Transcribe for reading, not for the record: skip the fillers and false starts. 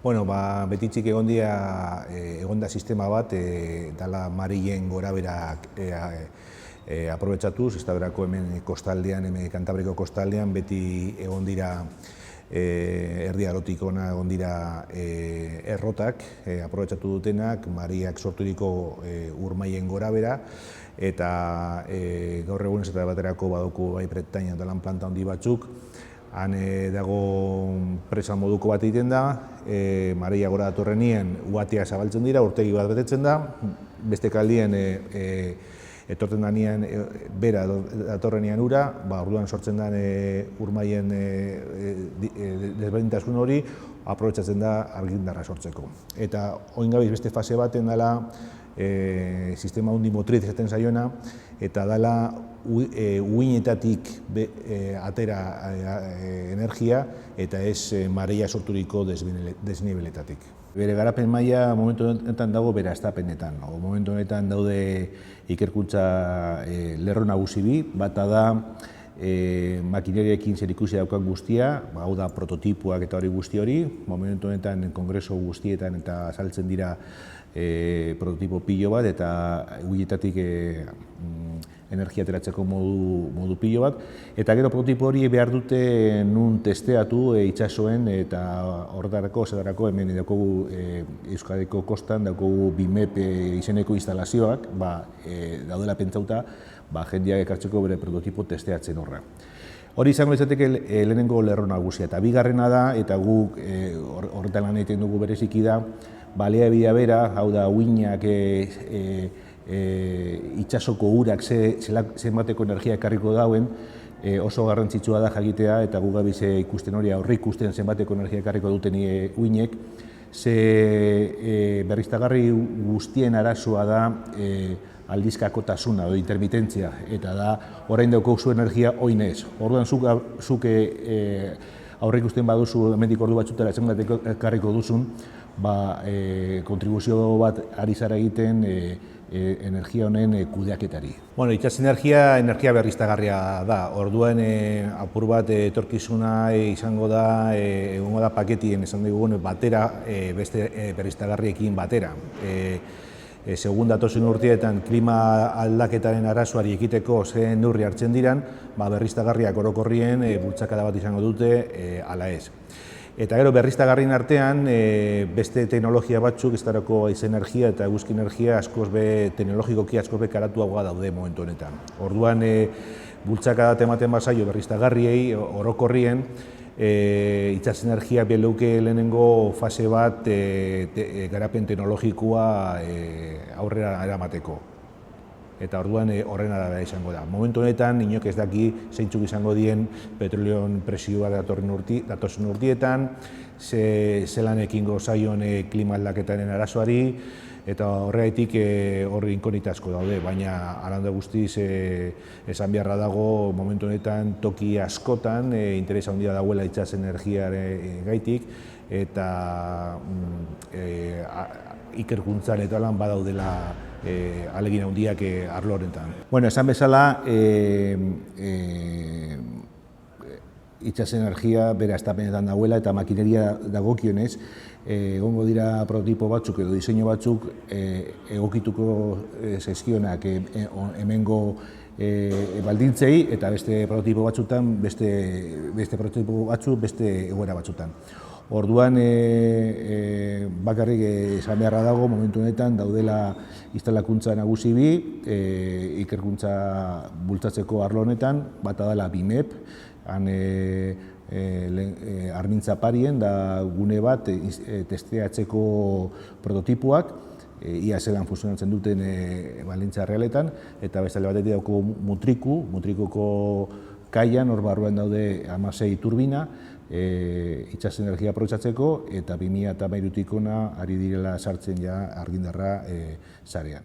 Bueno, betitzik egon da sistema bat, dala Marilen goraberak aprobetxatuz, ez da berako hemen kostaldean, hemen Kantabriko kostaldean, beti egon dira erdi arotik ona egon dira errotak, aprobetxatu dutenak, Mariak sorturiko urmailen gorabera, eta gaur egun ez eta baterako baduku bai Bretaña eta lan planta handi batzuk, han dago presa moduko bat egiten da, Maria gora datorrenien uhatea zabaltzen dira, urtegi bat betetzen da, beste kaldien etortzen danean bera datorrenean ura, orduan sortzen den urmaien desberdintasun hori, aprobetxatzen da argindarra sortzeko. Eta oin gabiz beste fase baten dela sistema hundi motriz esaten zaiona, eta dela uhinetatik atera energia eta ez Maria sorturiko desnibeletatik. Bere garapen maila momentu honetan dago bere hastapenetan. Momentu honetan daude ikerkuntza lerro nagusi bi, bata da makineriekin zerikusia daukan guztia, hau da prototipoak eta hori guzti hori, momentu honetan kongreso guztietan eta azaltzen dira prototipo pilo bat eta uhinetatik energia ateratzeko modu pilo bat, eta gero prototipo hori behar dute nun testeatu itsasoen eta horretarako esaterako hemen daukagu Euskadiko kostan daukagu BIMEP izeneko instalazioak daudela pentsauta jendeak ekartzeko bere prototipo testeatzen horra. Hori izango izateke lehenengo lerro nagusia, eta bigarrena da, eta guk horretan lan egiten dugu bereziki da, baliabidea bera, hau da uhinak itsasoko urak zenbateko energia ekarriko dauen, oso garrantzitsua da jakitea eta gu gabiz ikusten hori aurre ikusten zenbateko energia ekarriko duten uhinek, ze berriztagarri guztien arazoa da aldizkakotasuna edo intermitentzia, eta da orain daukazu energia oin ez. Orduan zuk aurre ikusten baduzu hemendik ordu batzutara zenbateko ekarriko duzun, kontribuzio bat ari zara egiten energia honen kudeaketari. Itsas energia berriztagarria da. Orduan apur bat etorkizuna izango da, egongo da paketien esan dugu batera, beste berriztagarriekin batera. Segun datozen urteetan klima aldaketaren arazoari ekiteko zen neurri hartzen diran, berriztagarriak orokorrien bultzakada bat izango dute ala ez. Eta gero berriztagarrien artean beste teknologia batzuk, ez darako energia eta eguzki energia teknologikoki askoz be karatuagoa daude momentu honetan. Orduan bultzakada ematen bazaio berriztagarriei orokorrien itsas energia beleuke lehenengo fase bat garapen teknologikoa aurrera eramateko. Eta orduan horren arabera izango da. Momentu honetan, inok ez daki zeintzuk izango dien petroleon presioa datozen urtietan, zelan ekingo zaion klima aldaketaren arazoari, eta horregatik horri inkonita asko daude, baina alanda guztiz esan beharra dago momentu honetan toki askotan interesa handia dagoela itsas energiaren gaitik, eta ikerkuntzan eta lan badaudela ahalegin handiak arlo honetan. Esan bezala, itsas energia bere hastapenetan dagoela eta makineria dagokionez, egongo dira prototipo batzuk edo diseinu batzuk egokituko zaizkionak hemengo baldintzei eta beste prototipo batzutan, beste egoera batzutan. Orduan bakarrik esan beharra dago momentu honetan daudela instalakuntza nagusi bi, ikerkuntza bultzatzeko arlo honetan, bata dela BIMEP, han Armintza Parien da gune bat testeatzeko prototipoak, ia zelan funtzionatzen duten baldintza realetan, eta beste batetik dauko Mutrikuko kaian, hor barruan daude 16 turbina, itsas energia aprobetxatzeko, eta 2013tik hona ari direla sartzen ja argindarra sarean.